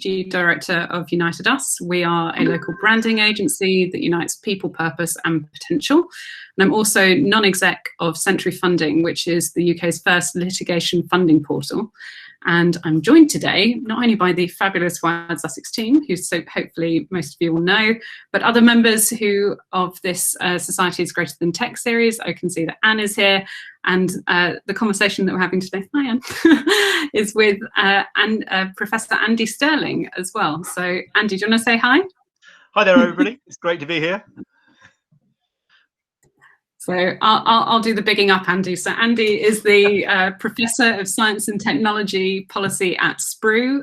Strategy Director of United Us. We are a local branding agency that unites people, purpose and potential. And I'm also non-exec of Century Funding, which is the UK's first litigation funding portal. And I'm joined today not only by the fabulous WiredSussex team, who so hopefully most of you will know, but other members of this Society is Greater Than Tech series. I can see that Anne is here, and the conversation that we're having today, hi Anne, is with Professor Andy Stirling as well. So Andy, do you want to say hi? Hi there, everybody. It's great to be here. So I'll do the bigging up, Andy. So Andy is the Professor of Science and Technology Policy at SPRU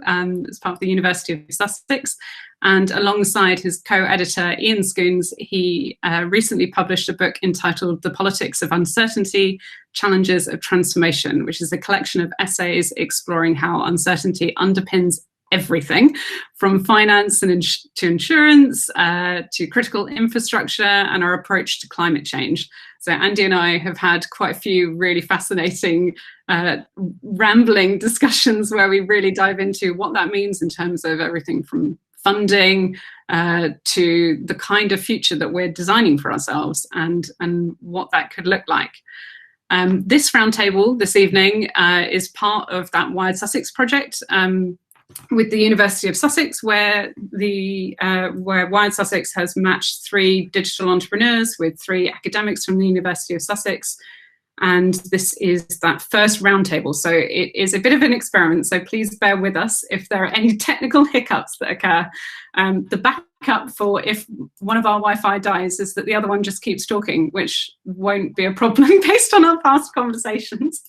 as part of the University of Sussex. And alongside his co-editor, Ian Scoones, he recently published a book entitled The Politics of Uncertainty, Challenges of Transformation, which is a collection of essays exploring how uncertainty underpins everything from finance and to insurance to critical infrastructure and our approach to climate change. So Andy and I have had quite a few really fascinating rambling discussions where we really dive into what that means in terms of everything from funding to the kind of future that we're designing for ourselves and what that could look like. This roundtable this evening is part of that WiredSussex project with the University of Sussex, where WiredSussex has matched 3 digital entrepreneurs with 3 academics from the University of Sussex. And this is that first roundtable. So it is a bit of an experiment. So please bear with us if there are any technical hiccups that occur. The backup for if one of our Wi-Fi dies is that the other one just keeps talking, which won't be a problem based on our past conversations.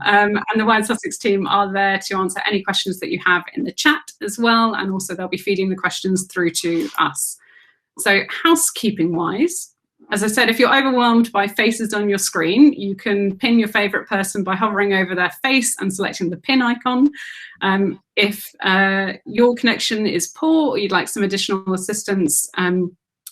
And the WiredSussex team are there to answer any questions that you have in the chat as well. And also they'll be feeding the questions through to us. So housekeeping wise, as I said, if you're overwhelmed by faces on your screen, you can pin your favourite person by hovering over their face and selecting the pin icon. If your connection is poor or you'd like some additional assistance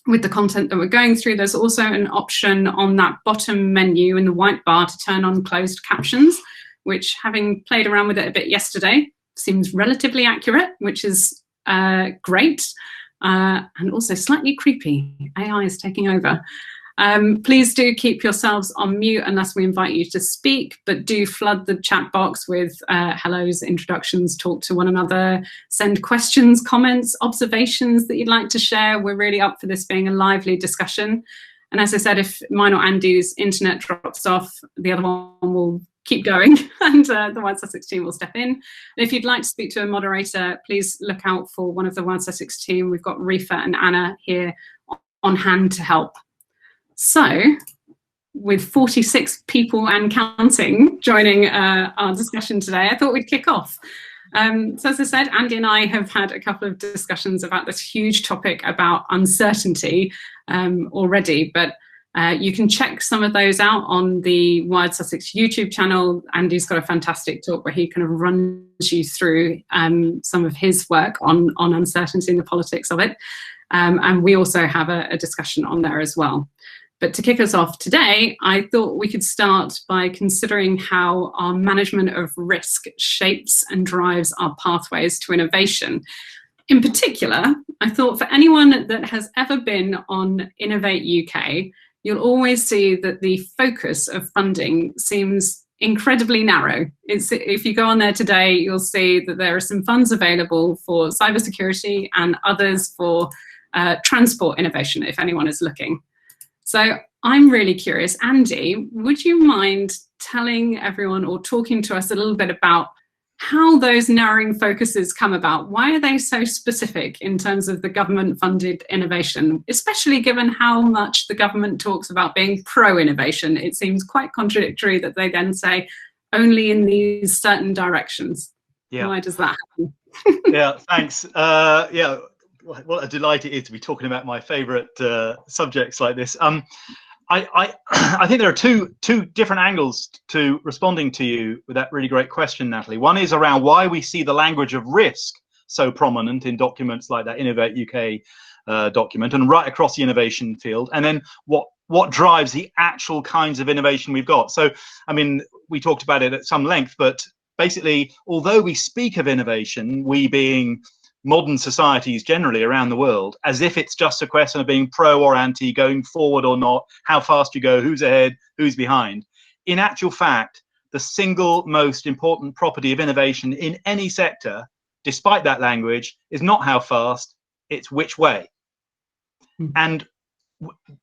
with the content that we're going through, there's also an option on that bottom menu in the white bar to turn on closed captions, which, having played around with it a bit yesterday, seems relatively accurate, which is great. And also slightly creepy. AI is taking over. Please do keep yourselves on mute unless we invite you to speak, but do flood the chat box with hellos, introductions, talk to one another, send questions, comments, observations that you'd like to share. We're really up for this being a lively discussion. And as I said, if mine or Andy's internet drops off, the other one will keep going and the WiredSussex team will step in. And if you'd like to speak to a moderator, please look out for one of the WiredSussex team. We've got Rifa and Anna here on hand to help. So with 46 people and counting joining our discussion today, I thought we'd kick off. So as I said, Andy and I have had a couple of discussions about this huge topic about uncertainty already, but you can check some of those out on the WiredSussex YouTube channel. Andy's got a fantastic talk where he kind of runs you through some of his work on uncertainty and the politics of it. And we also have a discussion on there as well. But to kick us off today, I thought we could start by considering how our management of risk shapes and drives our pathways to innovation. In particular, I thought for anyone that has ever been on Innovate UK, you'll always see that the focus of funding seems incredibly narrow. If you go on there today, you'll see that there are some funds available for cybersecurity and others for transport innovation, if anyone is looking. So I'm really curious, Andy, would you mind telling everyone or talking to us a little bit about how those narrowing focuses come about? Why are they so specific in terms of the government-funded innovation, especially given how much the government talks about being pro-innovation? It seems quite contradictory that they then say only in these certain directions. Yeah. Why does that happen? Yeah, thanks. Yeah, what a delight it is to be talking about my favourite subjects like this. I think there are two different angles to responding to you with that really great question, Natalie. One is around why we see the language of risk so prominent in documents like that Innovate UK document and right across the innovation field, and then what drives the actual kinds of innovation we've got. So, I mean, we talked about it at some length, but basically, although we speak of innovation, we being modern societies generally around the world as if it's just a question of being pro or anti, going forward or not, how fast you go, who's ahead, who's behind. In actual fact, the single most important property of innovation in any sector, despite that language, is not how fast, it's which way. And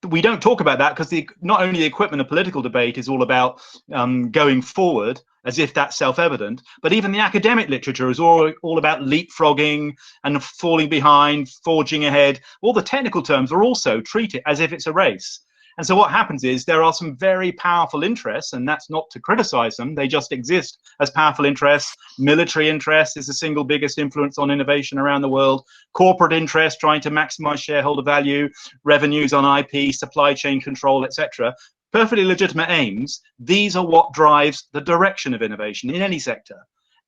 we don't talk about that because not only the equipment of political debate is all about going forward, as if that's self-evident, but even the academic literature is all about leapfrogging and falling behind, forging ahead. All the technical terms are also treated as if it's a race. And so what happens is there are some very powerful interests, and that's not to criticize them, they just exist as powerful interests. Military interest is the single biggest influence on innovation around the world. Corporate interest trying to maximize shareholder value, revenues on IP, supply chain control, etc. Perfectly legitimate aims. These are what drives the direction of innovation in any sector.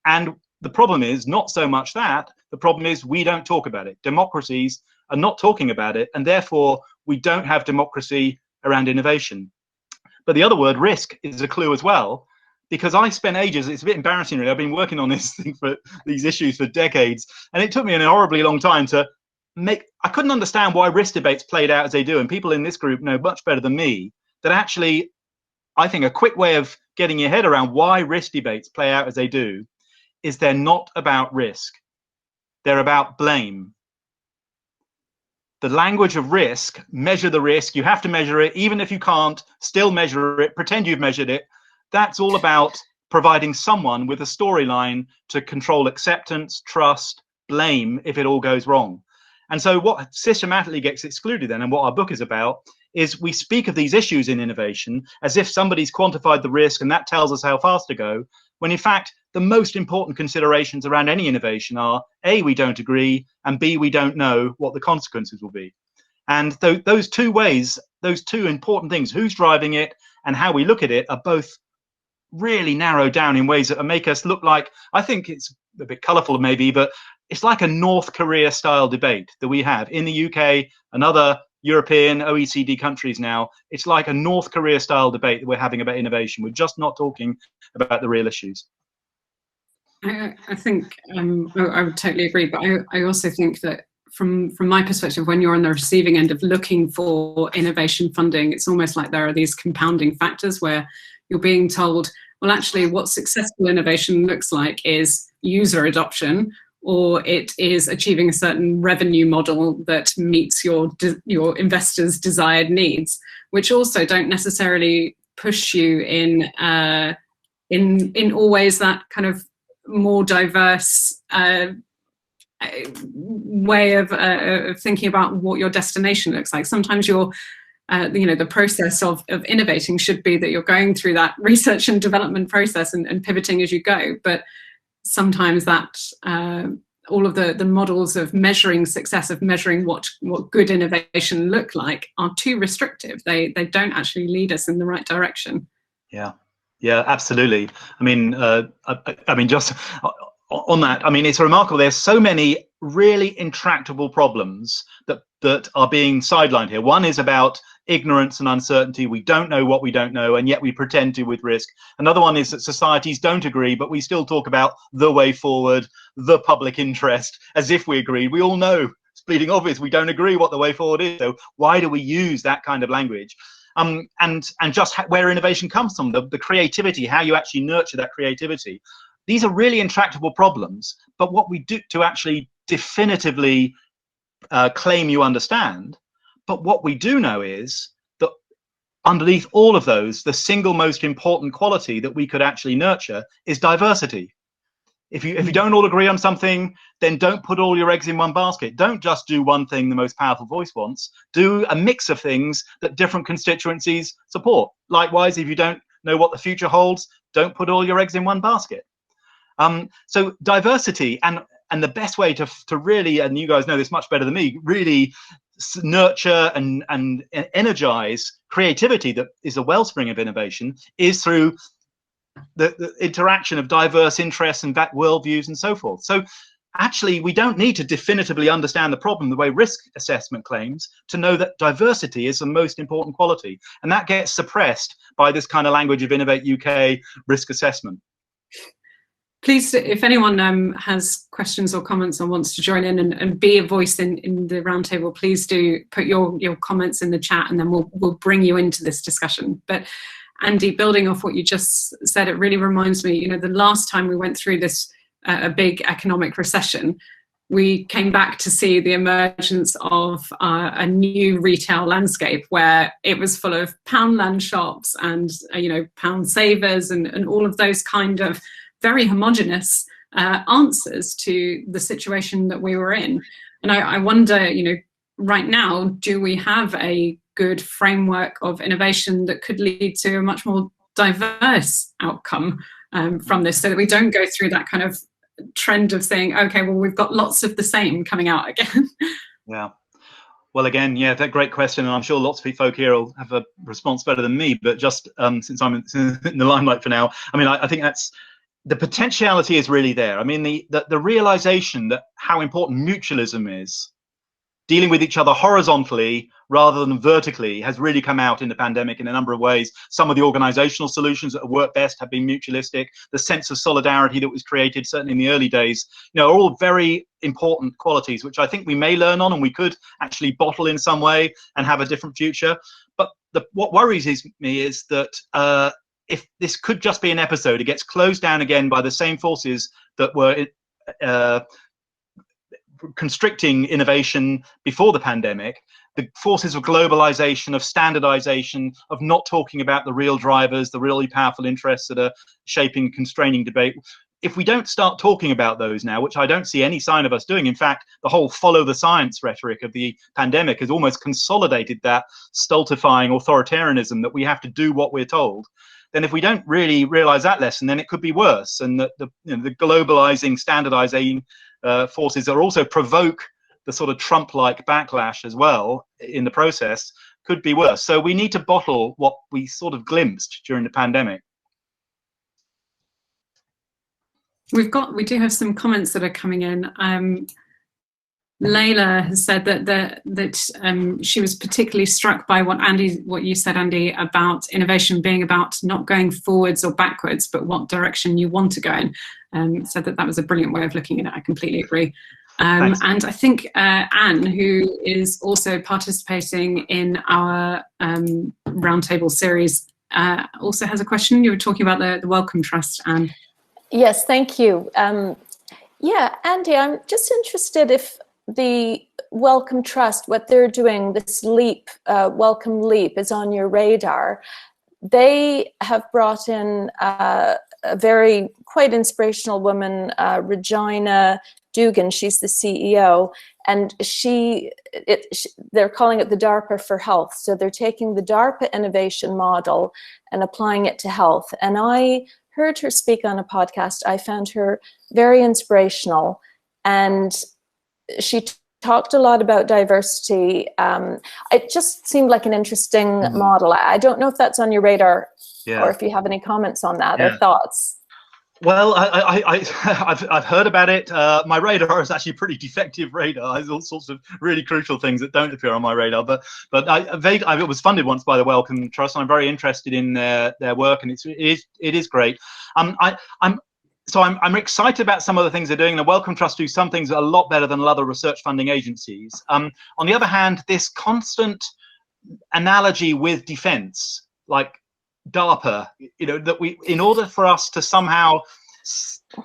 And the problem is not so much that, the problem is we don't talk about it. Democracies are not talking about it, and therefore we don't have democracy around innovation. But the other word, risk, is a clue as well, because I spent ages, it's a bit embarrassing really, I've been working on this thing for these issues for decades, and it took me an horribly long time to I couldn't understand why risk debates played out as they do, and people in this group know much better than me that actually, I think a quick way of getting your head around why risk debates play out as they do is they're not about risk, they're about blame. The language of risk, measure the risk, you have to measure it, even if you can't, still measure it, pretend you've measured it. That's all about providing someone with a storyline to control acceptance, trust, blame if it all goes wrong. And so what systematically gets excluded then, and what our book is about, is we speak of these issues in innovation as if somebody's quantified the risk and that tells us how fast to go, when in fact, the most important considerations around any innovation are A, we don't agree, and B, we don't know what the consequences will be. And those two ways, those two important things, who's driving it and how we look at it, are both really narrowed down in ways that make us look like, I think it's a bit colourful maybe, but it's like a North Korea style debate that we have in the UK and other European OECD countries now. It's like a North Korea style debate that we're having about innovation. We're just not talking about the real issues. I think I would totally agree, but I also think that from my perspective, when you're on the receiving end of looking for innovation funding, it's almost like there are these compounding factors where you're being told, well, actually what successful innovation looks like is user adoption, or it is achieving a certain revenue model that meets your investors' desired needs, which also don't necessarily push you in always that kind of more diverse way of thinking about what your destination looks like. Sometimes you're the process of innovating should be that you're going through that research and development process and pivoting as you go. But sometimes that all of the models of measuring success, of measuring what good innovation look like, are too restrictive. They don't actually lead us in the right direction. Yeah, absolutely. I mean, just on that, I mean, it's remarkable. There's so many really intractable problems that are being sidelined here. One is about ignorance and uncertainty. We don't know what we don't know, and yet we pretend to with risk. Another one is that societies don't agree, but we still talk about the way forward, the public interest, as if we agree. We all know, it's bleeding obvious, we don't agree what the way forward is. So why do we use that kind of language? And just where innovation comes from, the creativity, how you actually nurture that creativity. These are really intractable problems, but what we do to actually definitively claim you understand, but what we do know is that underneath all of those, the single most important quality that we could actually nurture is diversity. If you don't all agree on something, then don't put all your eggs in one basket. Don't just do one thing the most powerful voice wants. Do a mix of things that different constituencies support. Likewise, if you don't know what the future holds, don't put all your eggs in one basket. So diversity and the best way to really, and you guys know this much better than me, really nurture and energize creativity that is a wellspring of innovation is through the interaction of diverse interests and worldviews and so forth. So actually, we don't need to definitively understand the problem the way risk assessment claims to know that diversity is the most important quality. And that gets suppressed by this kind of language of Innovate UK risk assessment. Please, if anyone has questions or comments or wants to join in and be a voice in the roundtable, please do put your comments in the chat, and then we'll bring you into this discussion. But Andy, building off what you just said, it really reminds me, the last time we went through this a big economic recession, we came back to see the emergence of a new retail landscape where it was full of Poundland shops and pound savers and all of those kind of very homogenous answers to the situation that we were in. And I wonder, right now, do we have a good framework of innovation that could lead to a much more diverse outcome from this, so that we don't go through that kind of trend of saying, okay, well, we've got lots of the same coming out again? Yeah. Well, again, yeah, that great question, and I'm sure lots of folk here will have a response better than me. But just since I'm in the limelight for now, I think that's the potentiality is really there. The realization that how important mutualism is, dealing with each other horizontally rather than vertically, has really come out in the pandemic in a number of ways. Some of the organizational solutions that have worked best have been mutualistic. The sense of solidarity that was created, certainly in the early days, are all very important qualities, which I think we may learn on, and we could actually bottle in some way and have a different future. But what worries me is that if this could just be an episode, it gets closed down again by the same forces that were constricting innovation before the pandemic, the forces of globalization, of standardization, of not talking about the real drivers, the really powerful interests that are shaping, constraining debate. If we don't start talking about those now, which I don't see any sign of us doing, in fact, the whole follow the science rhetoric of the pandemic has almost consolidated that stultifying authoritarianism that we have to do what we're told. Then if we don't really realize that lesson, then it could be worse. And the globalizing, standardizing forces that also provoke the sort of Trump-like backlash as well in the process could be worse. So we need to bottle what we sort of glimpsed during the pandemic. We do have some comments that are coming in. Layla has said that she was particularly struck by what you said, Andy, about innovation being about not going forwards or backwards, but what direction you want to go in. Said that was a brilliant way of looking at it. I completely agree. And I think Anne, who is also participating in our roundtable series, also has a question. You were talking about the Wellcome Trust, Anne. Yes, thank you. Yeah, Andy, I'm just interested if the Wellcome Trust, what they're doing, this leap, Wellcome Leap, is on your radar. They have brought in a very quite inspirational woman, Regina Dugan. She's the CEO, and they're calling it the DARPA for Health. So they're taking the DARPA innovation model and applying it to health. And I heard her speak on a podcast. I found her very inspirational, and she talked a lot about diversity. It just seemed like an interesting model. I don't know if that's on your radar, or if you have any comments on that or thoughts. Well, I've heard about it. My radar is actually a pretty defective radar. There's all sorts of really crucial things that don't appear on my radar. But I was funded once by the Wellcome Trust, and I'm very interested in their work, and it is great. I'm excited about some of the things they're doing. The Wellcome Trust do some things a lot better than other research funding agencies. On the other hand, this constant analogy with defense, like DARPA, that in order for us to somehow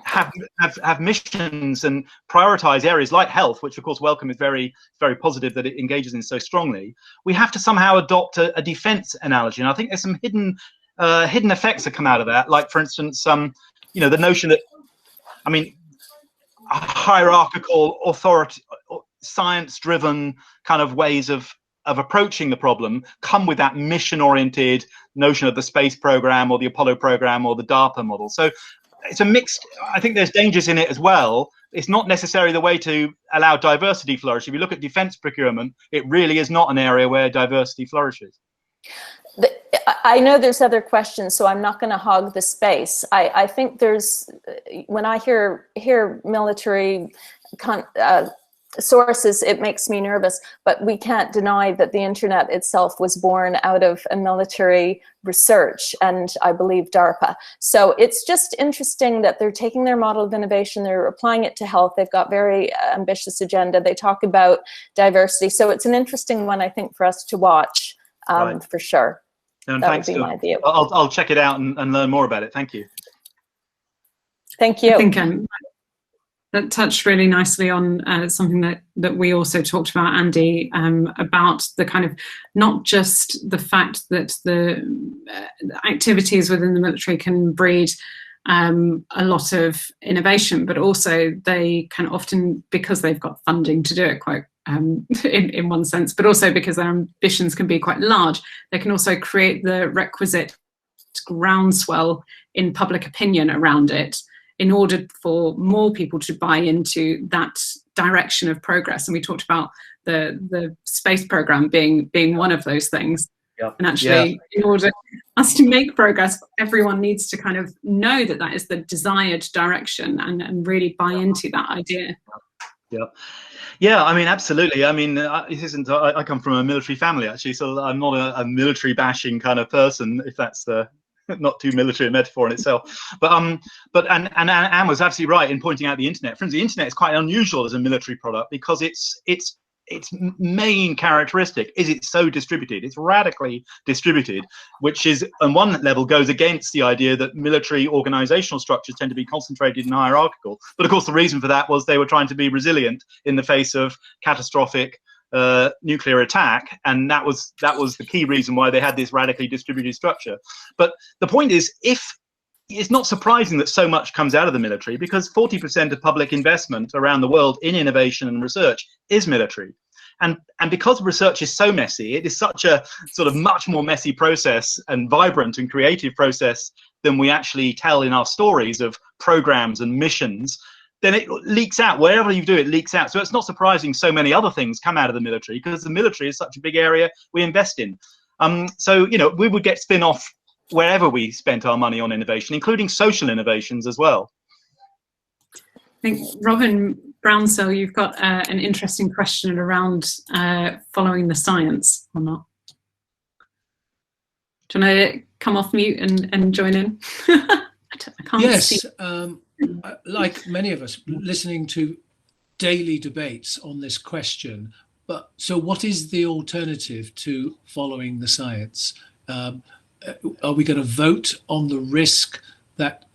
have missions and prioritize areas like health, which of course Wellcome is very, very positive that it engages in so strongly, we have to somehow adopt a defense analogy. And I think there's some hidden effects that come out of that. Like, for instance, the notion that, hierarchical, authority, science-driven kind of ways of approaching the problem come with that mission-oriented notion of the space program or the Apollo program or the DARPA model. So it's a mixed, I think there's dangers in it as well. It's not necessarily the way to allow diversity flourish. If you look at defense procurement, it really is not an area where diversity flourishes. I know there's other questions, so I'm not going to hog the space. I think when I hear military sources, it makes me nervous. But we can't deny that the internet itself was born out of a military research, and I believe DARPA. So it's just interesting that they're taking their model of innovation, they're applying it to health. They've got very ambitious agenda. They talk about diversity. So it's an interesting one, I think, for us to watch, for sure. And that thanks would be my view. I'll check it out and learn more about it. Thank you. Thank you. I think that touched really nicely on something that we also talked about, Andy, about the kind of, not just the fact that the activities within the military can breed a lot of innovation, but also they can often, because they've got funding to do it quite in one sense, but also because their ambitions can be quite large, they can also create the requisite groundswell in public opinion around it, in order for more people to buy into that direction of progress. And we talked about the space program being one of those things. Yep. And actually, in order for us to make progress, everyone needs to kind of know that that is the desired direction and really buy into that idea. Yeah, I mean, absolutely. I mean, it isn't. I come from a military family, actually, so I'm not a military bashing kind of person, if that's the not too military a metaphor in itself. But Anne was absolutely right in pointing out the internet. For instance, the internet is quite unusual as a military product because its main characteristic is it's so distributed. It's radically distributed, which is on one level goes against the idea that military organizational structures tend to be concentrated and hierarchical. But of course, the reason for that was they were trying to be resilient in the face of catastrophic nuclear attack, and that was the key reason why they had this radically distributed structure. But the point is, it's not surprising that so much comes out of the military, because 40% of public investment around the world in innovation and research is military. And because research is so messy, it is such a sort of much more messy process and vibrant and creative process than we actually tell in our stories of programs and missions, then it leaks out. Wherever you do it, leaks out. So it's not surprising so many other things come out of the military, because the military is such a big area we invest in. So, you know, we would get spin-off wherever we spent our money on innovation, including social innovations as well. I think, Robin Brownsell, you've got an interesting question around following the science or not. Do you want to come off mute and join in? I can't see. Like many of us, listening to daily debates on this question. But so what is the alternative to following the science? Are we going to vote on the risk that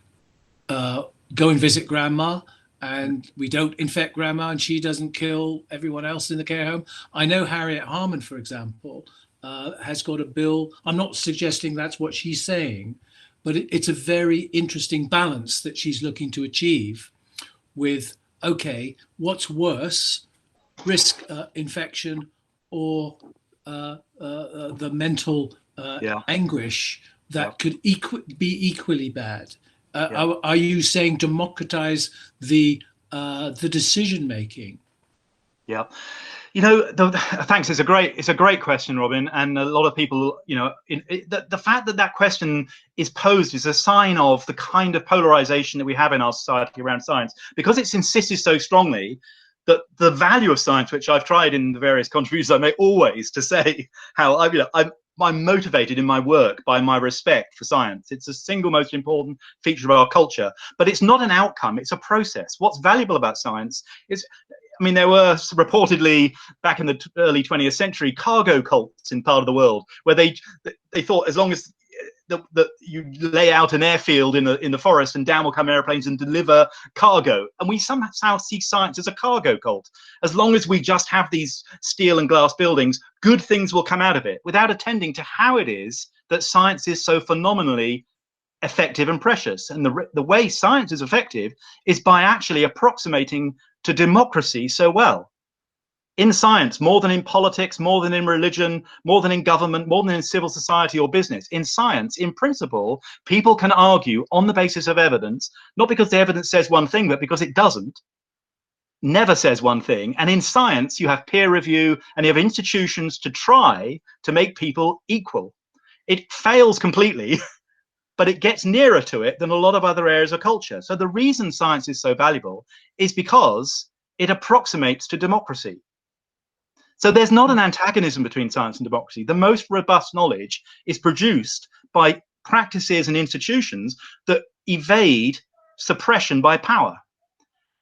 go and visit grandma and we don't infect grandma and she doesn't kill everyone else in the care home? I know Harriet Harman, for example, has got a bill. I'm not suggesting that's what she's saying, but it's a very interesting balance that she's looking to achieve with, okay, what's worse, risk infection or the mental anguish that could be equally bad? Are you saying democratize the decision making? Yeah. You know, thanks. It's a great question, Robin. And a lot of people, you know, the fact that question is posed is a sign of the kind of polarization that we have in our society around science, because it's insisted so strongly that the value of science, which I've tried in the various contributions I make always to say how I'm motivated in my work by my respect for science. It's the single most important feature of our culture, but it's not an outcome. It's a process. What's valuable about science is, I mean, there were reportedly back in the early 20th century cargo cults in part of the world where they thought as long as you lay out an airfield in the forest and down will come airplanes and deliver cargo. And we somehow see science as a cargo cult. As long as we just have these steel and glass buildings, good things will come out of it, without attending to how it is that science is so phenomenally effective and precious. And the way science is effective is by actually approximating to democracy so well. In science, more than in politics, more than in religion, more than in government, more than in civil society or business, in science, in principle, people can argue on the basis of evidence, not because the evidence says one thing, but because it doesn't, never says one thing. And in science, you have peer review and you have institutions to try to make people equal. It fails completely, but it gets nearer to it than a lot of other areas of culture. So the reason science is so valuable is because it approximates to democracy. So there's not an antagonism between science and democracy. The most robust knowledge is produced by practices and institutions that evade suppression by power.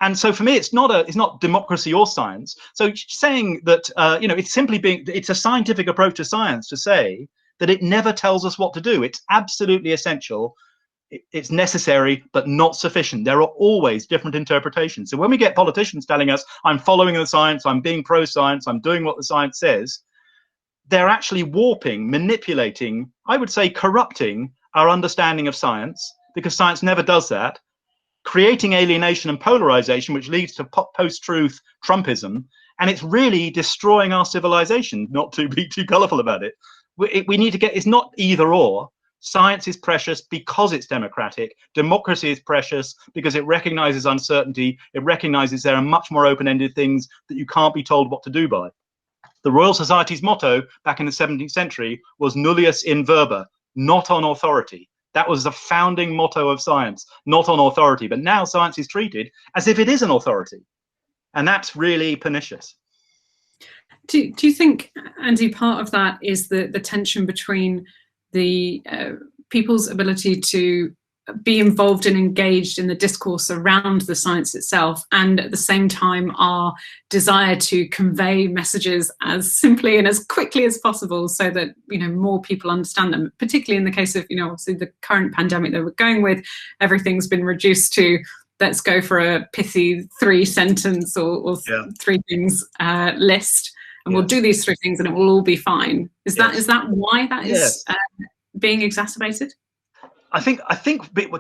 And so for me, it's not democracy or science. So saying that, it's a scientific approach to science to say that it never tells us what to do. It's absolutely essential. It's necessary, but not sufficient. There are always different interpretations. So when we get politicians telling us, I'm following the science, I'm being pro-science, I'm doing what the science says, they're actually warping, manipulating, I would say corrupting our understanding of science, because science never does that, creating alienation and polarization, which leads to post-truth Trumpism, and it's really destroying our civilization, not to be too colorful about it. We need to get, it's not either or. Science is precious because it's democratic. Democracy is precious because it recognizes uncertainty. It recognizes there are much more open-ended things that you can't be told what to do by. The Royal Society's motto back in the 17th century was nullius in verba, not on authority. That was the founding motto of science, not on authority. But now science is treated as if it is an authority. And that's really pernicious. Do you think, Andy, part of that is the tension between the people's ability to be involved and engaged in the discourse around the science itself, and at the same time our desire to convey messages as simply and as quickly as possible so that more people understand them, particularly in the case of obviously the current pandemic that we're going with. Everything's been reduced to let's go for a pithy 3-sentence or 3 things list, and we'll do these 3 things and it will all be fine. Is that why that is being exacerbated? I think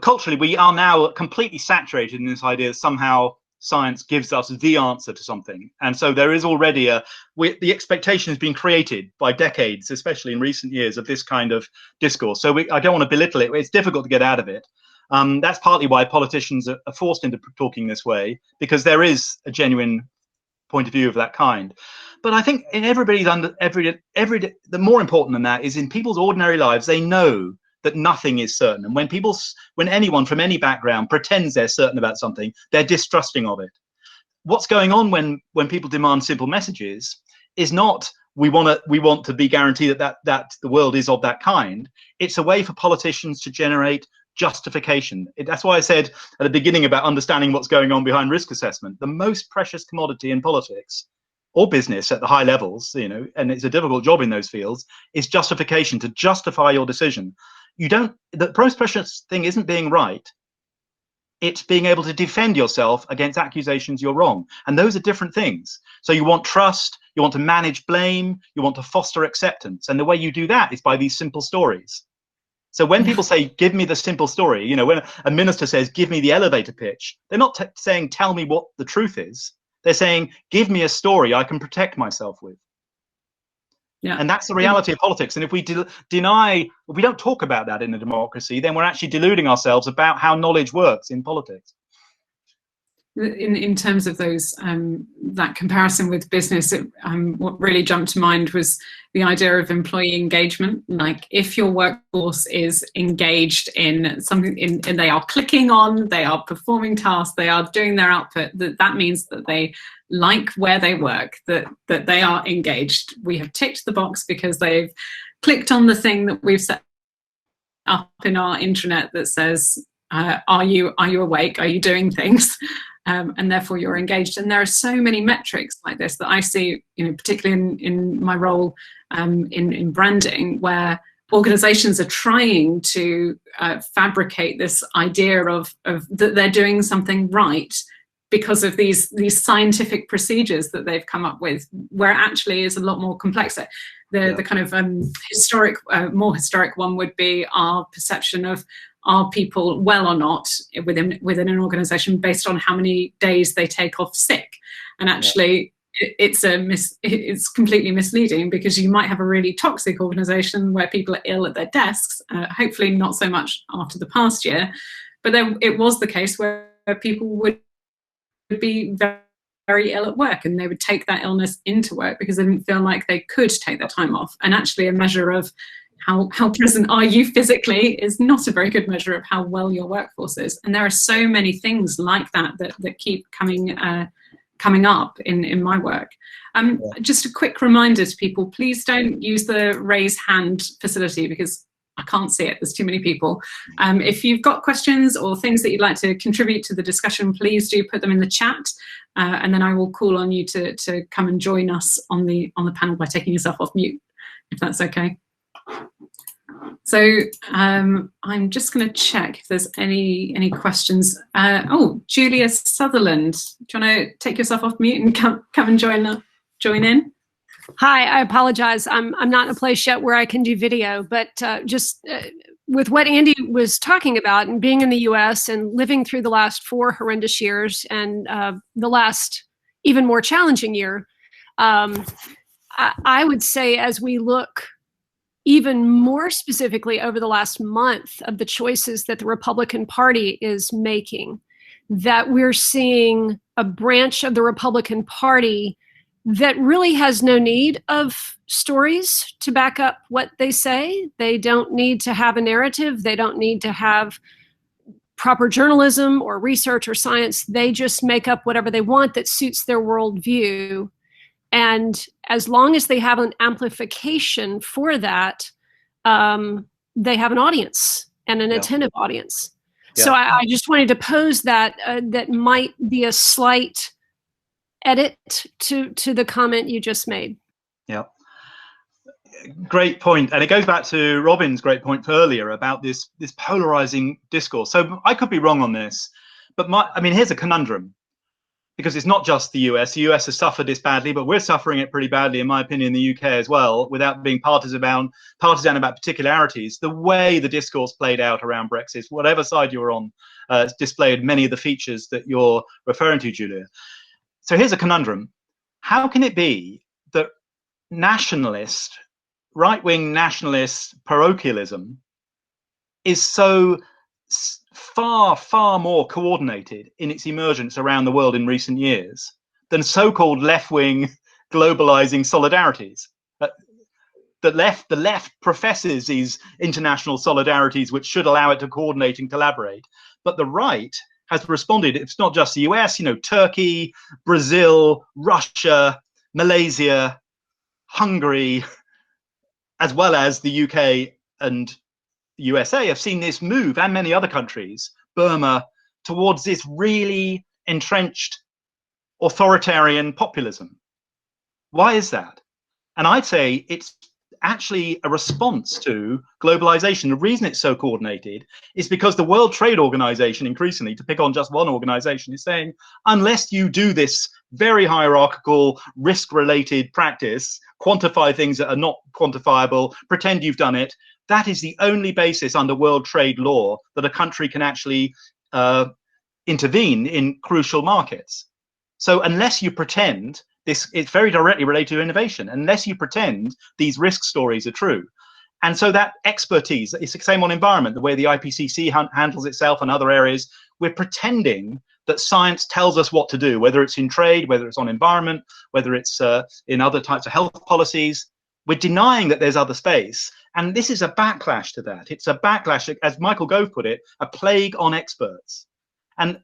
culturally we are now completely saturated in this idea that somehow science gives us the answer to something, and so there is already the expectation has been created by decades, especially in recent years, of this kind of discourse. So I don't want to belittle it. It's difficult to get out of it. That's partly why politicians are forced into talking this way, because there is a genuine point of view of that kind. But I think in the more important than that is in people's ordinary lives, they know that nothing is certain. And when anyone from any background pretends they're certain about something, they're distrusting of it. What's going on when people demand simple messages is not we want to be guaranteed that the world is of that kind. It's a way for politicians to generate justification. That's why I said at the beginning about understanding what's going on behind risk assessment. The most precious commodity in politics or business at the high levels, and it's a difficult job in those fields, is justification, to justify your decision. The most precious thing isn't being right. It's being able to defend yourself against accusations you're wrong. And those are different things. So you want trust, you want to manage blame, you want to foster acceptance. And the way you do that is by these simple stories. So when people say, give me the simple story, when a minister says, give me the elevator pitch, they're not saying, tell me what the truth is. They're saying, give me a story I can protect myself with. Yeah. And that's the reality of politics. And if we if we don't talk about that in a democracy, then we're actually deluding ourselves about how knowledge works in politics. In terms of those that comparison with business, what really jumped to mind was the idea of employee engagement. Like, if your workforce is engaged in something, and they are clicking on, they are performing tasks, they are doing their output, that means that they like where they work, that they are engaged. We have ticked the box because they've clicked on the thing that we've set up in our intranet that says, are you awake? Are you doing things? And therefore you're engaged. And there are so many metrics like this that I see, particularly in my role in branding, where organizations are trying to fabricate this idea of that they're doing something right because of these scientific procedures that they've come up with, where it actually is a lot more complex. The kind of more historic one would be our perception of, are people well or not within an organization based on how many days they take off sick? And actually it's completely misleading, because you might have a really toxic organization where people are ill at their desks, hopefully not so much after the past year, but then it was the case where people would be very, very ill at work, and they would take that illness into work because they didn't feel like they could take that time off. And actually a measure of how present are you physically is not a very good measure of how well your workforce is. And there are so many things like that keep coming coming up in my work. Just a quick reminder to people, please don't use the raise hand facility because I can't see it, there's too many people. If you've got questions or things that you'd like to contribute to the discussion, please do put them in the chat, and then I will call on you to come and join us on the panel by taking yourself off mute, if that's okay. So I'm just going to check if there's any questions. Oh, Julia Sutherland, do you want to take yourself off mute and come and join in? Hi, I apologize. I'm not in a place yet where I can do video, but with what Andy was talking about and being in the US and living through the last 4 horrendous years and the last even more challenging year, I would say as we look even more specifically over the last month of the choices that the Republican Party is making, that we're seeing a branch of the Republican Party that really has no need of stories to back up what they say. They don't need to have a narrative. They don't need to have proper journalism or research or science. They just make up whatever they want that suits their worldview. And as long as they have an amplification for that, they have an audience and an attentive audience. Yeah. So I just wanted to pose that that might be a slight edit to the comment you just made. Yeah, great point. And it goes back to Robin's great point earlier about this polarizing discourse. So I could be wrong on this, but I mean, here's a conundrum. Because it's not just the US. The US has suffered this badly, but we're suffering it pretty badly, in my opinion, in the UK as well, without being partisan about particularities. The way the discourse played out around Brexit, whatever side you're on, displayed many of the features that you're referring to, Julia. So here's a conundrum. How can it be that right-wing nationalist parochialism is so far more coordinated in its emergence around the world in recent years than so-called left-wing globalizing solidarities? The left professes these international solidarities which should allow it to coordinate and collaborate, but the right has responded. It's not just the US, Turkey, Brazil, Russia, Malaysia, Hungary, as well as the UK and USA have seen this move, and many other countries, Burma, towards this really entrenched authoritarian populism. Why is that? And I'd say it's actually a response to globalization. The reason it's so coordinated is because the World Trade Organization, increasingly, to pick on just one organization, is saying, unless you do this very hierarchical, risk-related practice, quantify things that are not quantifiable, pretend you've done it, that is the only basis under world trade law that a country can actually intervene in crucial markets. So unless you pretend, it's very directly related to innovation, unless you pretend these risk stories are true. And so that expertise, it's the same on environment, the way the IPCC handles itself and other areas, we're pretending that science tells us what to do, whether it's in trade, whether it's on environment, whether it's in other types of health policies. We're denying that there's other space. And this is a backlash to that. It's a backlash, as Michael Gove put it, a plague on experts. And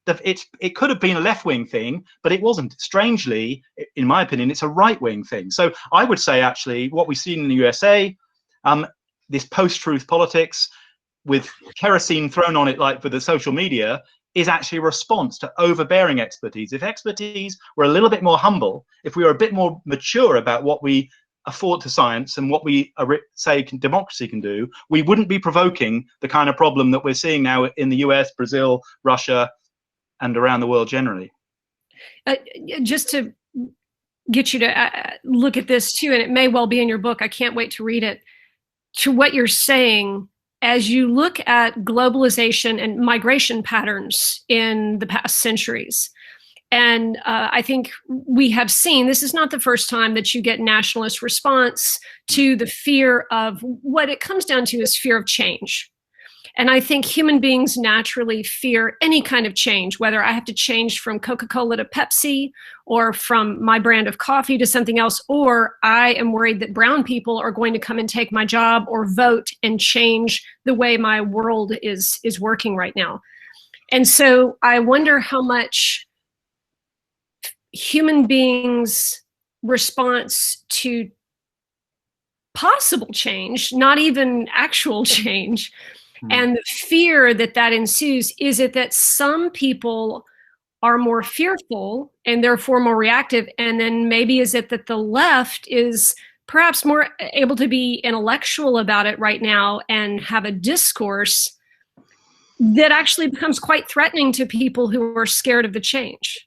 it could have been a left-wing thing, but it wasn't. Strangely, in my opinion, it's a right-wing thing. So I would say, actually, what we've seen in the USA, this post-truth politics with kerosene thrown on it, like for the social media, is actually a response to overbearing expertise. If expertise were a little bit more humble, if we were a bit more mature about what we afford to science and what we say democracy can do, we wouldn't be provoking the kind of problem that we're seeing now in the US, Brazil, Russia, and around the world generally. Just to get you to look at this too, and it may well be in your book, I can't wait to read it, to what you're saying, as you look at globalization and migration patterns in the past centuries. And I think we have seen, this is not the first time that you get nationalist response to the fear of, what it comes down to is fear of change. And I think human beings naturally fear any kind of change, whether I have to change from Coca-Cola to Pepsi or from my brand of coffee to something else, or I am worried that brown people are going to come and take my job or vote and change the way my world is working right now. And so I wonder how much human beings' response to possible change, not even actual change, and the fear that that ensues. Is it that some people are more fearful and therefore more reactive, and then maybe is it that the left is perhaps more able to be intellectual about it right now and have a discourse that actually becomes quite threatening to people who are scared of the change?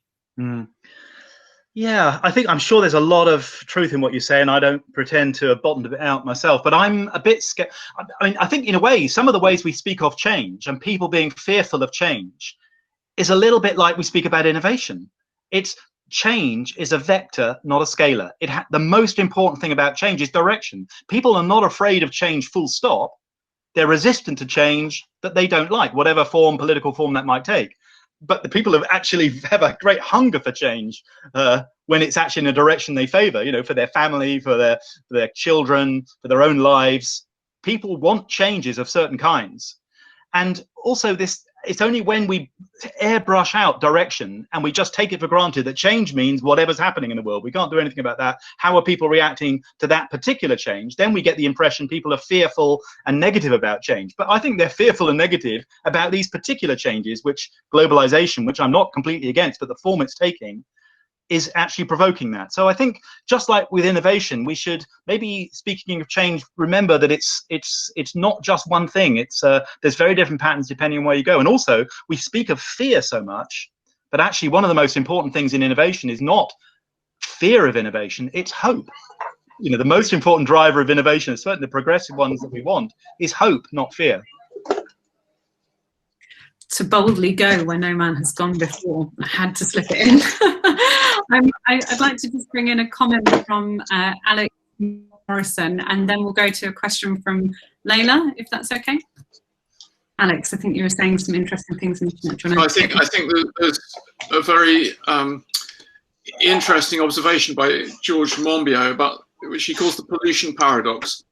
Yeah, I'm sure there's a lot of truth in what you say, and I don't pretend to have bottomed it out myself, but I'm a bit scared. I mean, I think in a way, some of the ways we speak of change and people being fearful of change is a little bit like we speak about innovation. It's change is a vector, not a scalar. The most important thing about change is direction. People are not afraid of change, full stop. They're resistant to change that they don't like, whatever form, political form that might take. But the people who actually have a great hunger for change when it's actually in a direction they favor, you know, for their family, for their children, for their own lives. People want changes of certain kinds. And also it's only when we airbrush out direction and we just take it for granted that change means whatever's happening in the world. We can't do anything about that. How are people reacting to that particular change? Then we get the impression people are fearful and negative about change. But I think they're fearful and negative about these particular changes, which globalization, which I'm not completely against, but the form it's taking is actually provoking that. So I think just like with innovation, we should maybe, speaking of change, remember that it's not just one thing. It's there's very different patterns depending on where you go. And also we speak of fear so much, but actually one of the most important things in innovation is not fear of innovation, it's hope. You know, the most important driver of innovation, certainly the progressive ones that we want, is hope, not fear. To boldly go where no man has gone before. I had to slip it in. I'd like to just bring in a comment from Alex Morrison, and then we'll go to a question from Layla, if that's okay. Alex, I think you were saying some interesting things in the chat. I think there's a very interesting observation by George Monbiot about which he calls the pollution paradox,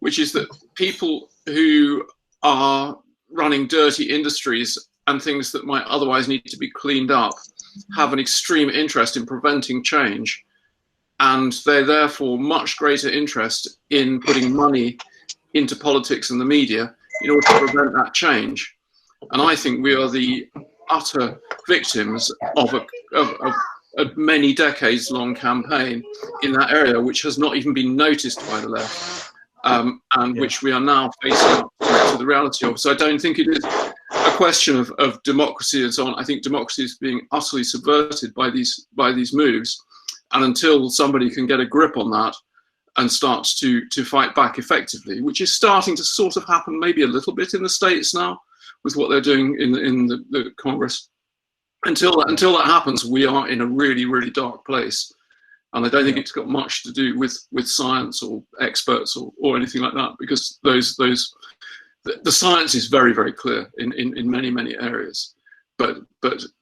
which is that people who are running dirty industries and things that might otherwise need to be cleaned up have an extreme interest in preventing change, and they're therefore much greater interest in putting money into politics and the media in order to prevent that change. And I think we are the utter victims of a many decades long campaign in that area, which has not even been noticed by the left, and which we are now facing up to the reality of. So I don't think it is a question of democracy and so on. I think democracy is being utterly subverted by these moves, and until somebody can get a grip on that and starts to fight back effectively, which is starting to sort of happen maybe a little bit in the States now with what they're doing in the Congress. Until that happens, we are in a really, really dark place. And I don't think it's got much to do with science or experts or anything like that, because the science is very, very clear in many, many areas. But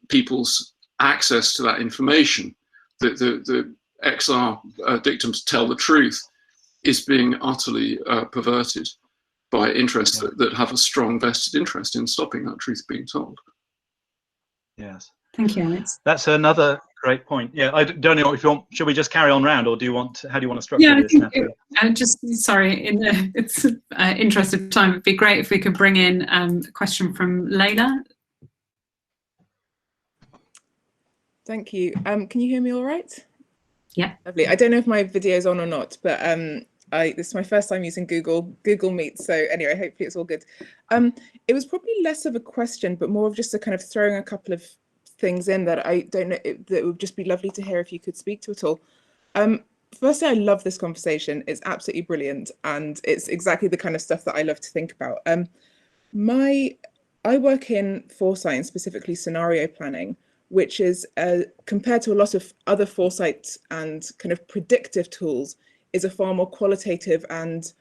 people's access to that information, the XR dictums tell the truth, is being utterly perverted by interests that have a strong vested interest in stopping that truth being told. Yes. Thank you, Alex. That's another great point. Yeah, I don't know if you want. Should we just carry on round, or how do you want to structure this? Sorry, in the interest of time, it'd be great if we could bring in a question from Layla. Thank you. Can you hear me all right? Yeah. Lovely. I don't know if my video's on or not, but this is my first time using Google Meet. So anyway, hopefully it's all good. It was probably less of a question, but more of just a kind of throwing a couple of things in that I don't know, that would just be lovely to hear if you could speak to at all. Firstly, I love this conversation. It's absolutely brilliant. And it's exactly the kind of stuff that I love to think about. I work in foresight and specifically scenario planning, which is compared to a lot of other foresight and kind of predictive tools, is a far more qualitative and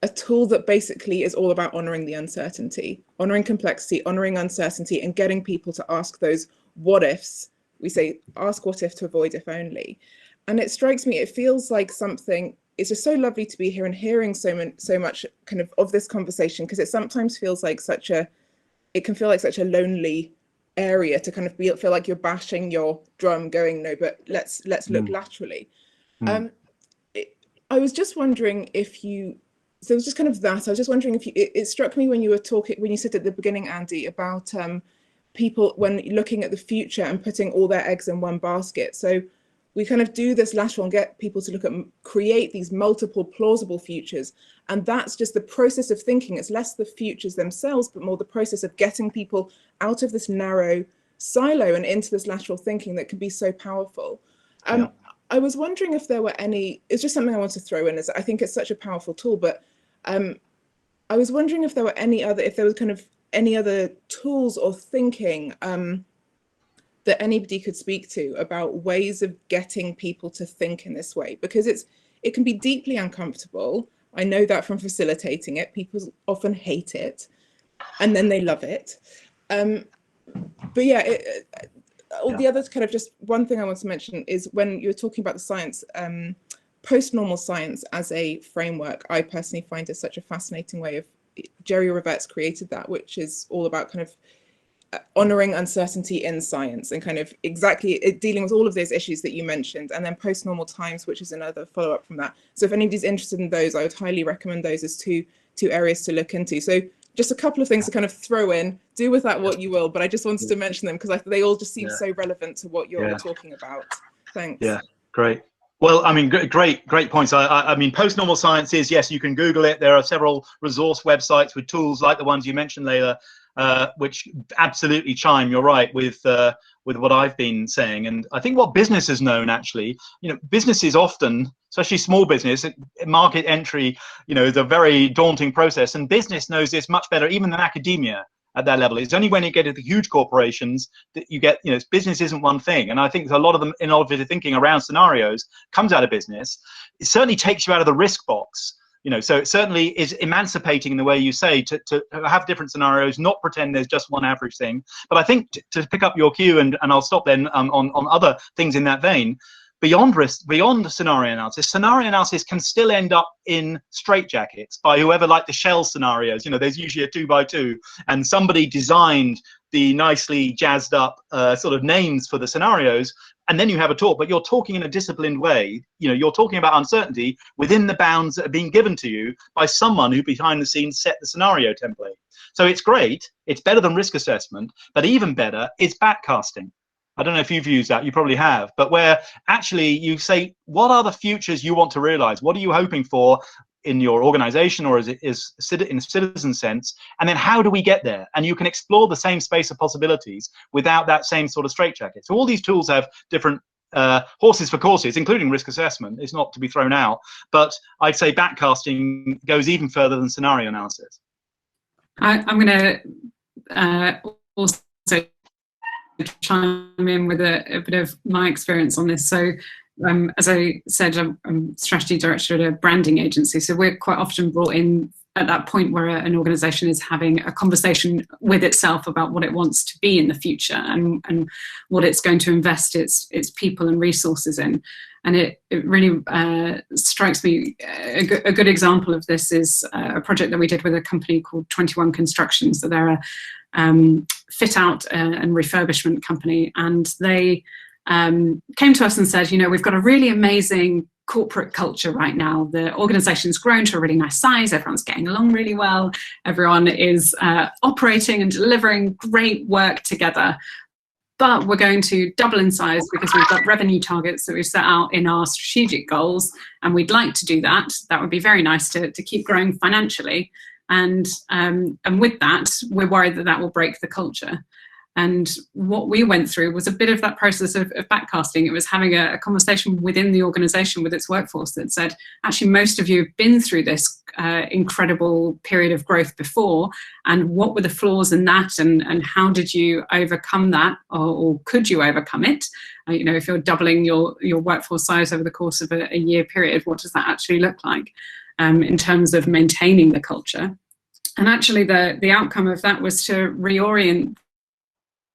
a tool that basically is all about honoring the uncertainty, honoring complexity, honoring uncertainty, and getting people to ask those what ifs. We say, ask what if to avoid if only. And it strikes me, it feels like something, it's just so lovely to be here and hearing so much kind of this conversation, because it sometimes feels like it can feel like such a lonely area to kind of feel like you're bashing your drum, going, no, but let's look laterally. I was just wondering if you, so it was just kind of that. I was just wondering if you, it struck me when you were talking, when you said at the beginning, Andy, about people when looking at the future and putting all their eggs in one basket. So we kind of do this lateral and get people to look at, create these multiple plausible futures. And that's just the process of thinking. It's less the futures themselves, but more the process of getting people out of this narrow silo and into this lateral thinking that can be so powerful. I was wondering if there were any, it's just something I want to throw in, is I think it's such a powerful tool, but I was wondering if there were any other, if there was kind of any other tools or thinking that anybody could speak to about ways of getting people to think in this way, because it can be deeply uncomfortable. I know that from facilitating it. People often hate it and then they love it. But yeah, the other kind of just one thing I want to mention is when you're talking about the science, post-normal science as a framework, I personally find it such a fascinating way of, Jerry Rivette's created that, which is all about kind of honoring uncertainty in science and kind of dealing with all of those issues that you mentioned, and then post-normal times, which is another follow-up from that. So if anybody's interested in those, I would highly recommend those as two areas to look into. So just a couple of things to kind of throw in, do with that what you will, but I just wanted to mention them because they all just seem so relevant to what you're talking about. Thanks. Yeah, great. Well, I mean, great points. I mean, post-normal science is, yes, you can Google it. There are several resource websites with tools like the ones you mentioned, Layla, which absolutely chime, you're right, with what I've been saying. And I think what business has known, actually, businesses often, especially small business, market entry, is a very daunting process. And business knows this much better even than academia at that level. It's only when you get to the huge corporations that you get, business isn't one thing. And I think a lot of the innovative thinking around scenarios comes out of business. It certainly takes you out of the risk box. So it certainly is emancipating in the way you say to have different scenarios, not pretend there's just one average thing. But I think to pick up your cue, and I'll stop then on other things in that vein, beyond risk, beyond scenario analysis can still end up in straitjackets by whoever, like the shell scenarios. There's usually a 2x2, and somebody designed the nicely jazzed up sort of names for the scenarios, and then you have a talk, but you're talking in a disciplined way. You're talking about uncertainty within the bounds that are being given to you by someone who behind the scenes set the scenario template. So it's great, it's better than risk assessment, but even better is backcasting. I don't know if you've used that, you probably have, but where actually you say, what are the futures you want to realize? What are you hoping for in your organization, or is in a citizen sense? And then how do we get there? And you can explore the same space of possibilities without that same sort of straitjacket. So all these tools have different horses for courses, including risk assessment. It's not to be thrown out, but I'd say backcasting goes even further than scenario analysis. I'm going to also chime in with a bit of my experience on this. So as I said, I'm strategy director at a branding agency, so we're quite often brought in at that point where an organization is having a conversation with itself about what it wants to be in the future and what it's going to invest its people and resources in. And it really strikes me, a good example of this is a project that we did with a company called 21 Construction. So they're a fit out and refurbishment company, and they came to us and said, we've got a really amazing corporate culture right now. The organization's grown to a really nice size. Everyone's getting along really well. Everyone is operating and delivering great work together. But we're going to double in size because we've got revenue targets that we've set out in our strategic goals, and we'd like to do that. That would be very nice to keep growing financially. And with that, we're worried that will break the culture. And what we went through was a bit of that process of backcasting. It was having a conversation within the organization with its workforce that said, actually, most of you have been through this incredible period of growth before, and what were the flaws in that, and how did you overcome that, or could you overcome it? If you're doubling your workforce size over the course of a year period, what does that actually look like in terms of maintaining the culture? And actually the outcome of that was to reorient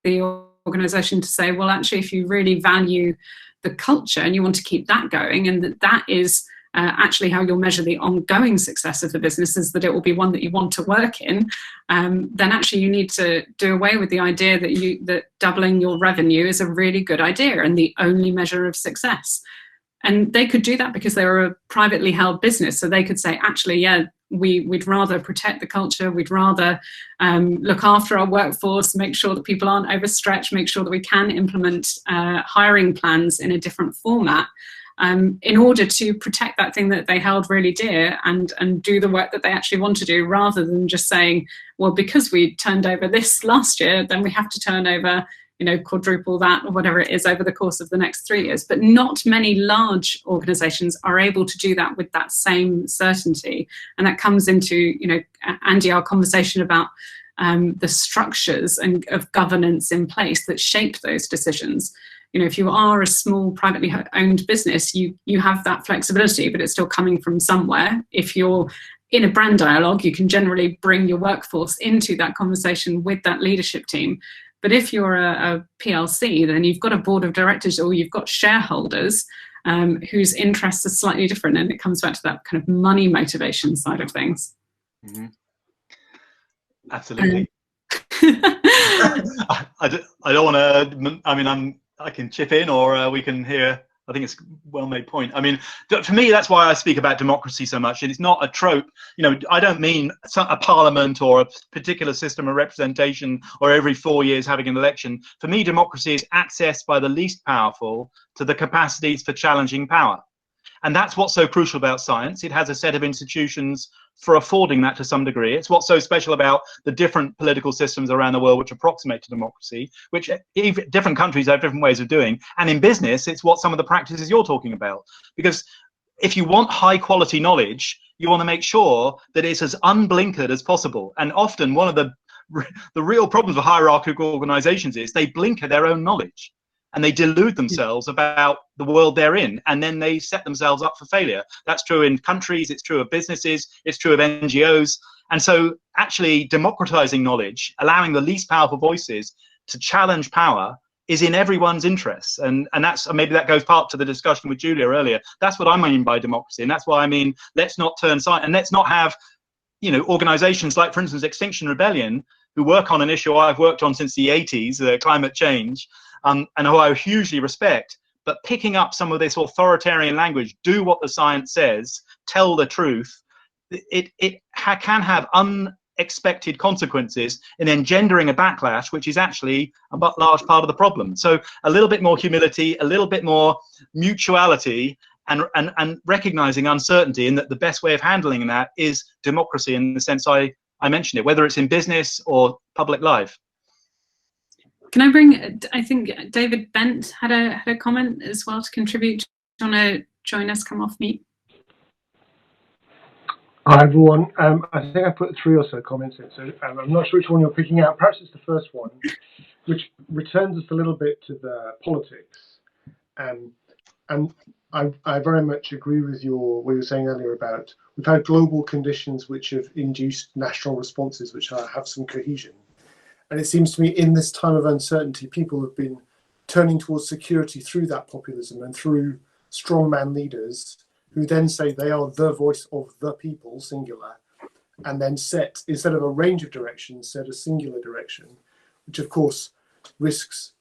the organization to say, well, actually, if you really value the culture and you want to keep that going, and that is actually how you'll measure the ongoing success of the business is that it will be one that you want to work in, then actually you need to do away with the idea that doubling your revenue is a really good idea and the only measure of success. And they could do that because they were a privately held business. So they could say, actually, yeah, we'd rather protect the culture. We'd rather look after our workforce, make sure that people aren't overstretched, make sure that we can implement hiring plans in a different format in order to protect that thing that they held really dear and do the work that they actually want to do, rather than just saying, well, because we turned over this last year, then we have to turn over, you know, quadruple that or whatever it is over the course of the next 3 years. But not many large organizations are able to do that with that same certainty. And that comes into, you know, Andy, our conversation about the structures and of governance in place that shape those decisions. You know, if you are a small privately owned business, you have that flexibility, but it's still coming from somewhere. If you're in a brand dialogue, you can generally bring your workforce into that conversation with that leadership team. But if you're a PLC, then you've got a board of directors or you've got shareholders whose interests are slightly different. And it comes back to that kind of money motivation side of things. Mm-hmm. Absolutely. I don't want to, I mean, I can chip in, or we can hear. I think it's a well-made point. I mean, for me, that's why I speak about democracy so much. And it's not a trope. You know, I don't mean a parliament or a particular system of representation or every 4 years having an election. For me, democracy is access by the least powerful to the capacities for challenging power. And that's what's so crucial about science. It has a set of institutions for affording that to some degree. It's what's so special about the different political systems around the world which approximate to democracy, which different countries have different ways of doing. And in business, it's what some of the practices you're talking about. Because if you want high quality knowledge, you want to make sure that it's as unblinkered as possible. And often one of the real problems with hierarchical organizations is they blinker their own knowledge. And they delude themselves about the world they're in, and then they set themselves up for failure. That's true in countries, it's true of businesses, it's true of NGOs. And so actually democratizing knowledge, allowing the least powerful voices to challenge power, is in everyone's interests. And that's, maybe that goes part to the discussion with Julia earlier. That's what I mean by democracy. And that's why I mean, let's not turn side, and let's not have, you know, organizations like, for instance, Extinction Rebellion, who work on an issue I've worked on since the 80s, climate change, and who I hugely respect, but picking up some of this authoritarian language, do what the science says, tell the truth, it can have unexpected consequences in engendering a backlash, which is actually a large part of the problem. So a little bit more humility, a little bit more mutuality, and recognizing uncertainty, and that the best way of handling that is democracy in the sense I mentioned it, whether it's in business or public life. Can I bring, I think David Bent had a comment as well to contribute. Do you want to join us, come off mute? Hi everyone, I think I put 3 or so comments in, so I'm not sure which one you're picking out. Perhaps it's the first one, which returns us a little bit to the politics. And I very much agree with what you were saying earlier about, we've had global conditions which have induced national responses which have some cohesion. And it seems to me in this time of uncertainty, people have been turning towards security through that populism and through strongman leaders who then say they are the voice of the people, singular, and then set, instead of a range of directions, set a singular direction, which of course risks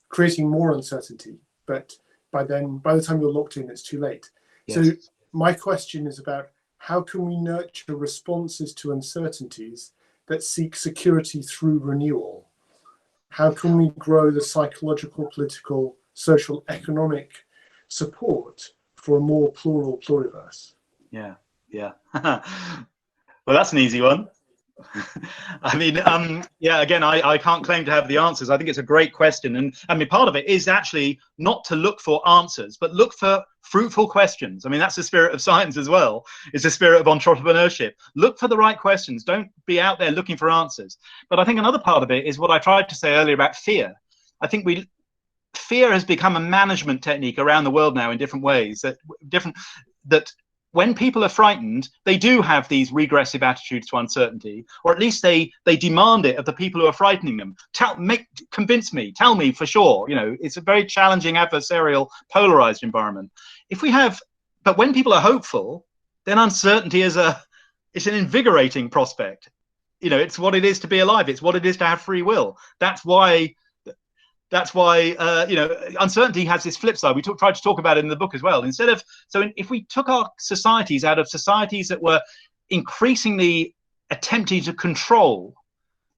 creating more uncertainty. But by the time you're locked in, it's too late. Yes. So my question is about how can we nurture responses to uncertainties that seek security through renewal? How can we grow the psychological, political, social, economic support for a more plural pluriverse? Yeah. Well, that's an easy one. I mean, yeah, again, I can't claim to have the answers. I think it's a great question. And I mean, part of it is actually not to look for answers, but look for fruitful questions. I mean, that's the spirit of science as well. It's the spirit of entrepreneurship. Look for the right questions. Don't be out there looking for answers. But I think another part of it is what I tried to say earlier about fear. I think fear has become a management technique around the world now in different ways, that when people are frightened, they do have these regressive attitudes to uncertainty, or at least they demand it of the people who are frightening them. Convince me, tell me for sure. You know, it's a very challenging, adversarial, polarized environment. If we have but when people are hopeful, then uncertainty is it's an invigorating prospect. You know, it's what it is to be alive. It's what it is to have free will. That's why you know, uncertainty has this flip side. We tried to talk about it in the book as well. If we took our societies out of societies that were increasingly attempting to control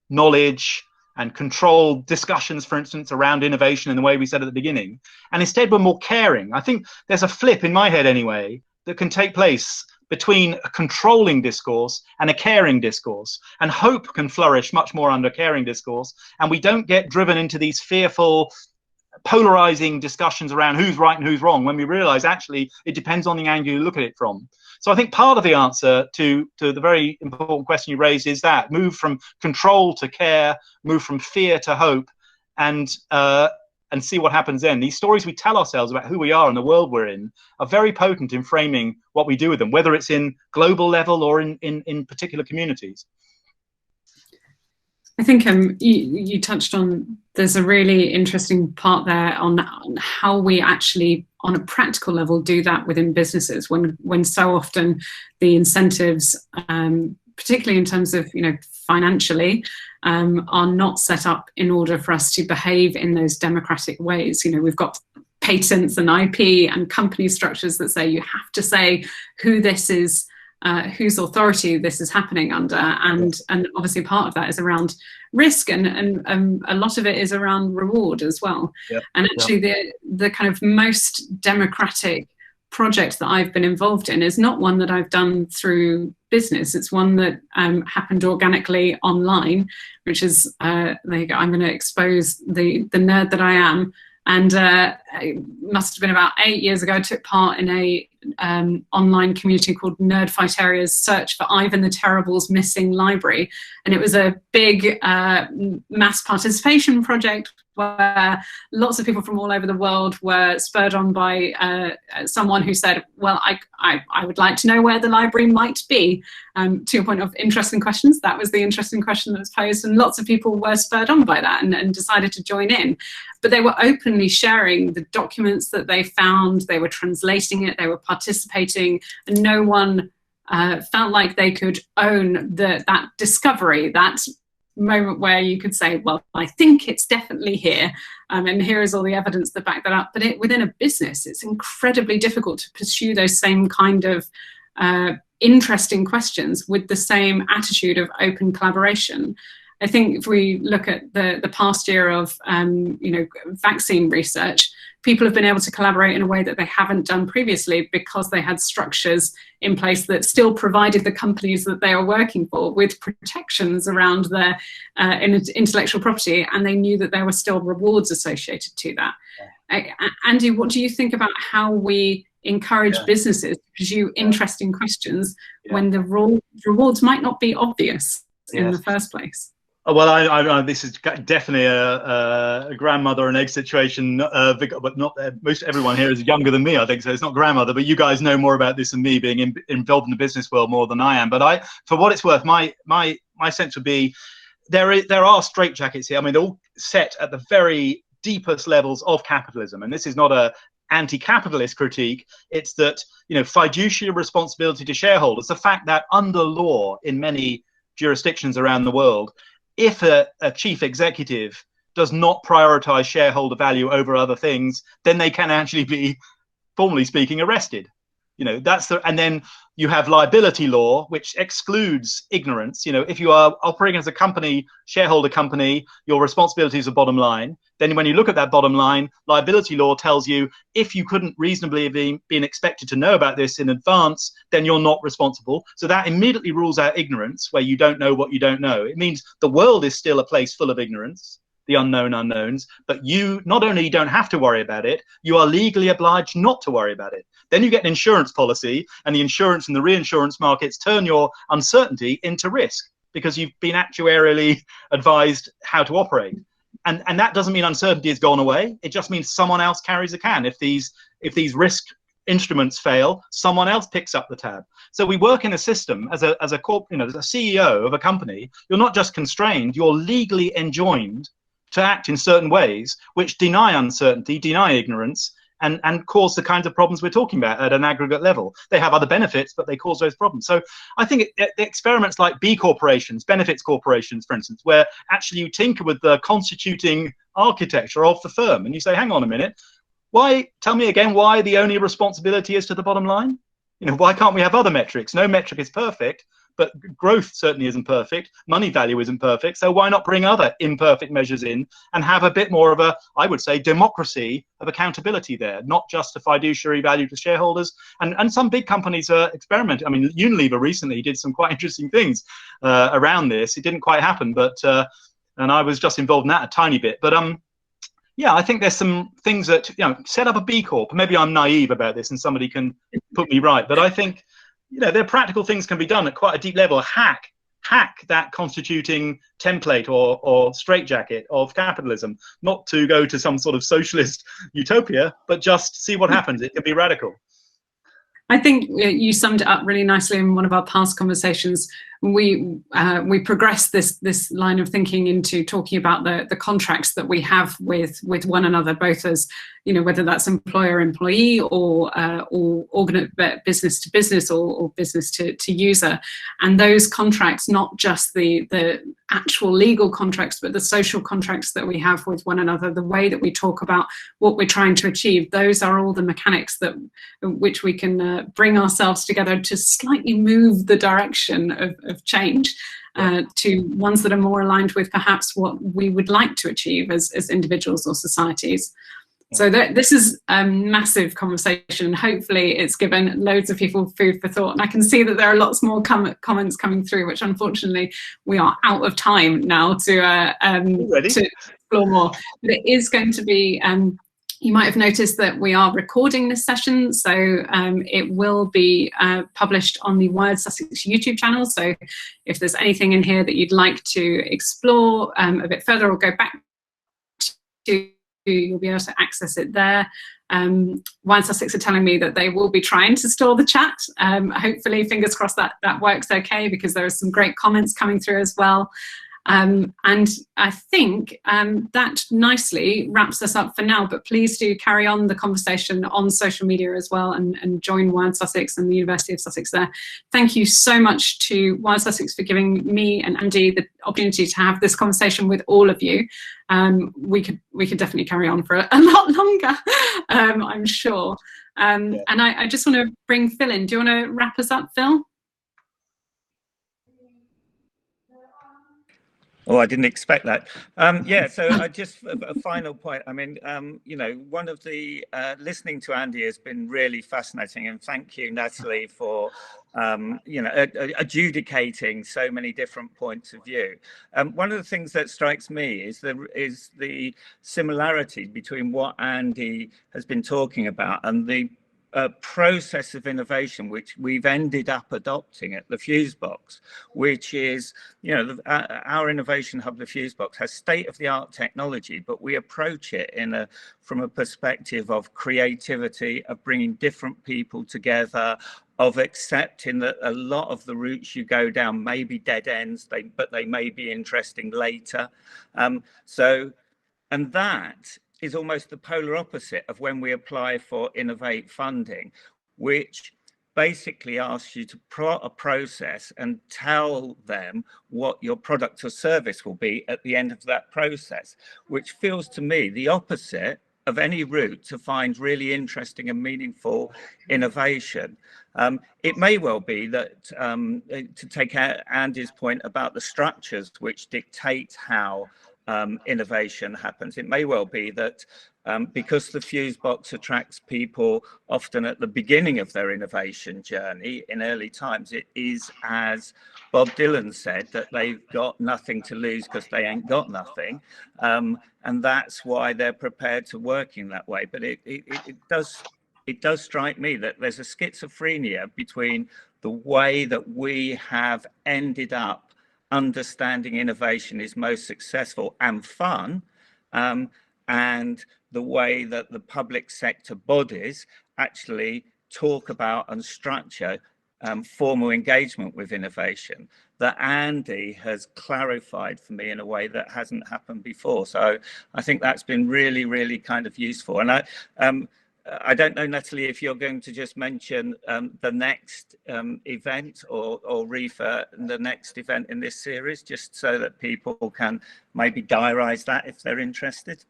knowledge and control discussions, for instance, around innovation in the way we said at the beginning, and instead we're more caring, I think there's a flip in my head anyway that can take place between a controlling discourse and a caring discourse, and hope can flourish much more under caring discourse, and we don't get driven into these fearful, polarizing discussions around who's right and who's wrong, when we realize actually it depends on the angle you look at it from. So I think part of the answer to the very important question you raised is that move from control to care, move from fear to hope, and see what happens then. These stories we tell ourselves about who we are and the world we're in are very potent in framing what we do with them, whether it's in global level or in particular communities. I think you touched on, there's a really interesting part there on how we actually, on a practical level, do that within businesses when so often the incentives, particularly in terms of, you know, financially, are not set up in order for us to behave in those democratic ways. You know, we've got patents and IP and company structures that say you have to say who this is, whose authority this is happening under, and obviously part of that is around risk, and a lot of it is around reward as well. Yep. And actually the kind of most democratic project that I've been involved in is not one that I've done through business. It's one that happened organically online, which is there you go, I'm going to expose the nerd that I am. And it must have been about 8 years ago, I took part in a online community called Nerd Fight Area's Search for Ivan the Terrible's Missing Library. And it was a big mass participation project where lots of people from all over the world were spurred on by someone who said, well, I would like to know where the library might be. To your point of interesting questions, that was the interesting question that was posed, and lots of people were spurred on by that and decided to join in. But they were openly sharing the documents that they found, they were translating it, they were participating, and no one felt like they could own that discovery, that moment where you could say, well, I think it's definitely here, and here is all the evidence that back that up. But within a business, it's incredibly difficult to pursue those same kind of interesting questions with the same attitude of open collaboration. I think if we look at the past year of vaccine research, people have been able to collaborate in a way that they haven't done previously because they had structures in place that still provided the companies that they are working for with protections around their intellectual property, and they knew that there were still rewards associated to that. Andy, what do you think about how we encourage businesses to pursue interesting questions when the rewards might not be obvious in the first place? Well, this is definitely a grandmother and egg situation, but not most everyone here is younger than me, I think, so it's not grandmother, but you guys know more about this than me, being involved in the business world more than I am. But for what it's worth, my sense would be there are straitjackets here. I mean, they're all set at the very deepest levels of capitalism, and this is not a anti-capitalist critique. It's that, you know, fiduciary responsibility to shareholders, the fact that under law in many jurisdictions around the world, if a chief executive does not prioritize shareholder value over other things, then they can actually be, formally speaking, arrested. You know, and then you have liability law, which excludes ignorance. You know, if you are operating as a company, shareholder company, your responsibility is a bottom line. Then when you look at that bottom line, liability law tells you if you couldn't reasonably have been expected to know about this in advance, then you're not responsible. So that immediately rules out ignorance, where you don't know what you don't know. It means the world is still a place full of ignorance, the unknown unknowns, but you not only don't have to worry about it, you are legally obliged not to worry about it. Then you get an insurance policy, and the insurance and the reinsurance markets turn your uncertainty into risk because you've been actuarially advised how to operate. And that doesn't mean uncertainty has gone away. It just means someone else carries the can. If these risk instruments fail, someone else picks up the tab. So we work in a system as a CEO of a company. You're not just constrained, you're legally enjoined to act in certain ways which deny uncertainty, deny ignorance, and cause the kinds of problems we're talking about at an aggregate level. They have other benefits, but they cause those problems. So I think experiments like B corporations, benefits corporations, for instance, where actually you tinker with the constituting architecture of the firm, and you say, hang on a minute, tell me again why the only responsibility is to the bottom line? Why can't we have other metrics? No metric is perfect, but growth certainly isn't perfect. Money value isn't perfect. So why not bring other imperfect measures in and have a bit more of a, I would say, democracy of accountability there, not just a fiduciary value to shareholders. And some big companies are experimenting. I mean, Unilever recently did some quite interesting things around this. It didn't quite happen, but and I was just involved in that a tiny bit. But yeah, I think there's some things that, set up a B Corp. Maybe I'm naive about this and somebody can put me right, but I think, there are practical things can be done at quite a deep level. Hack that constituting template or straitjacket of capitalism, not to go to some sort of socialist utopia, but just see what happens. It can be radical. I think you summed it up really nicely in one of our past conversations. We progressed this line of thinking into talking about the contracts that we have with one another, both as whether that's employer-employee or business to business or business to user, and those contracts, not just the actual legal contracts, but the social contracts that we have with one another, the way that we talk about what we're trying to achieve. Those are all the mechanics which we can bring ourselves together to slightly move the direction of change to ones that are more aligned with perhaps what we would like to achieve as individuals or societies. So this is a massive conversation. Hopefully it's given loads of people food for thought. And I can see that there are lots more comments coming through, which unfortunately we are out of time now to explore more. But it is going to be, you might have noticed that we are recording this session. So it will be published on the WiredSussex YouTube channel. So if there's anything in here that you'd like to explore a bit further or go back to, you'll be able to access it there. WiredSussex are telling me that they will be trying to store the chat. Hopefully, fingers crossed that works okay, because there are some great comments coming through as well. And I think that nicely wraps us up for now, but please do carry on the conversation on social media as well and join WiredSussex and the University of Sussex there. Thank you so much to WiredSussex for giving me and Andy the opportunity to have this conversation with all of you. We could definitely carry on for a lot longer, I'm sure. And I just want to bring Phil in. Do you want to wrap us up, Phil? Oh, I didn't expect that. Yeah, so just a final point. I mean, one of the listening to Andy has been really fascinating, and thank you, Natalie, for adjudicating so many different points of view. One of the things that strikes me is the similarity between what Andy has been talking about and the process of innovation which we've ended up adopting at the Fusebox, which is, our innovation hub, the Fusebox, has state-of-the-art technology, but we approach it from a perspective of creativity, of bringing different people together, of accepting that a lot of the routes you go down may be dead ends, but they may be interesting later. And that is almost the polar opposite of when we apply for Innovate funding, which basically asks you to plot a process and tell them what your product or service will be at the end of that process, which feels to me the opposite of any route to find really interesting and meaningful innovation. It may well be that, to take Andy's point about the structures which dictate how innovation happens, it may well be that because the Fusebox attracts people often at the beginning of their innovation journey in early times, it is, as Bob Dylan said, that they've got nothing to lose because they ain't got nothing, and that's why they're prepared to work in that way. But it does strike me that there's a schizophrenia between the way that we have ended up understanding innovation is most successful and fun, and the way that the public sector bodies actually talk about and structure formal engagement with innovation, that Andy has clarified for me in a way that hasn't happened before. So I think that's been really, really kind of useful. And I don't know, Natalie, if you're going to just mention the next event or refer the next event in this series, just so that people can maybe diarise that if they're interested.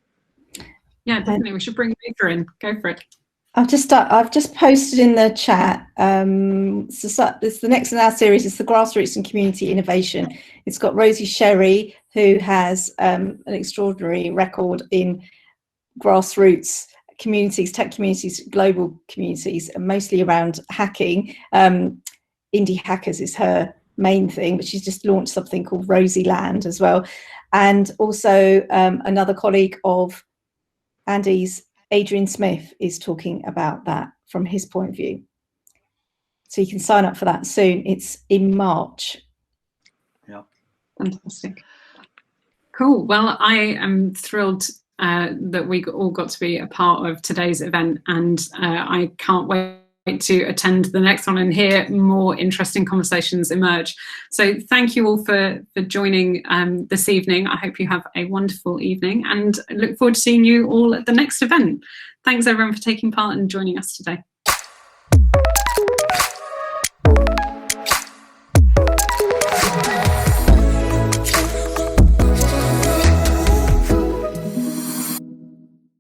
Yeah, definitely. We should bring Lisa in. Go for it. I've just posted in the chat. It's the next in our series is the grassroots and community innovation. It's got Rosie Sherry, who has an extraordinary record in grassroots communities, tech communities, global communities, and mostly around hacking. Indie hackers is her main thing, but she's just launched something called Rosie Land as well. And also another colleague of Andy's, Adrian Smith, is talking about that from his point of view. So you can sign up for that soon. It's in March. Yeah. Fantastic. Cool. Well, I am thrilled that we all got to be a part of today's event, and I can't wait to attend the next one and hear more interesting conversations emerge. So thank you all for joining this evening. I hope you have a wonderful evening, and I look forward to seeing you all at the next event. Thanks everyone for taking part and joining us today.